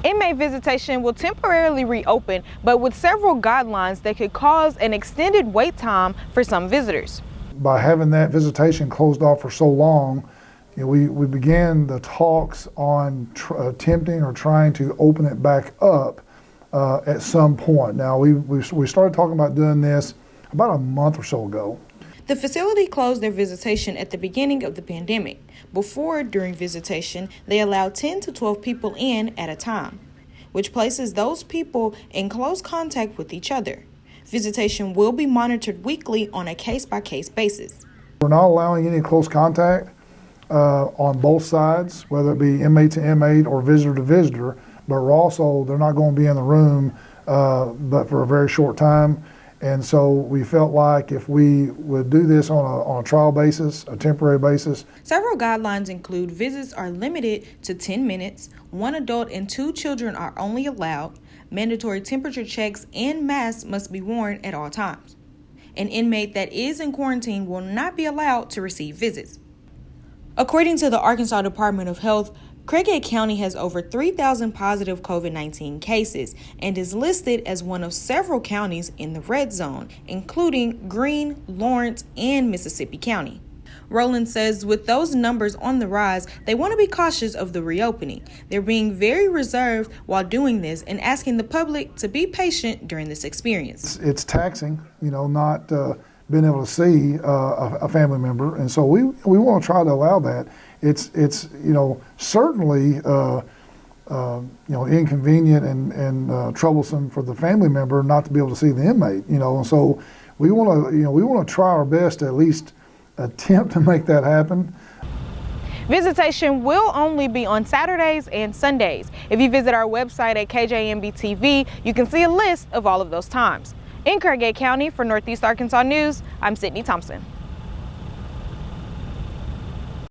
Inmate visitation will temporarily reopen, but with several guidelines that could cause an extended wait time for some visitors. By having that visitation closed off for so long, we began the talks on attempting or trying to open it back up at some point. Now, we started talking about doing this about a month or so ago. The facility closed their visitation at the beginning of the pandemic. Before, during visitation, they allowed 10 to 12 people in at a time, which places those people in close contact with each other. Visitation will be monitored weekly on a case-by-case basis. We're not allowing any close contact on both sides, whether it be inmate to inmate or visitor to visitor, but they're not going to be in the room but for a very short time. And so we felt like if we would do this on a trial basis, a temporary basis. Several guidelines include visits are limited to 10 minutes, 1 adult and 2 children are only allowed, mandatory temperature checks and masks must be worn at all times. An inmate that is in quarantine will not be allowed to receive visits. According to the Arkansas Department of Health, Craighead County has over 3,000 positive COVID-19 cases and is listed as one of several counties in the red zone, including Greene, Lawrence, and Mississippi County. Rowland says with those numbers on the rise, they want to be cautious of the reopening. They're being very reserved while doing this and asking the public to be patient during this experience. It's taxing, not being able to see a family member, and so we want to try to allow that. It's certainly inconvenient and troublesome for the family member not to be able to see the inmate, and so we want to try our best to at least attempt to make that happen. Visitation will only be on Saturdays and Sundays. If you visit our website at KJMB TV, you can see a list of all of those times. In Craighead County, for Northeast Arkansas News, I'm Sydney Thompson.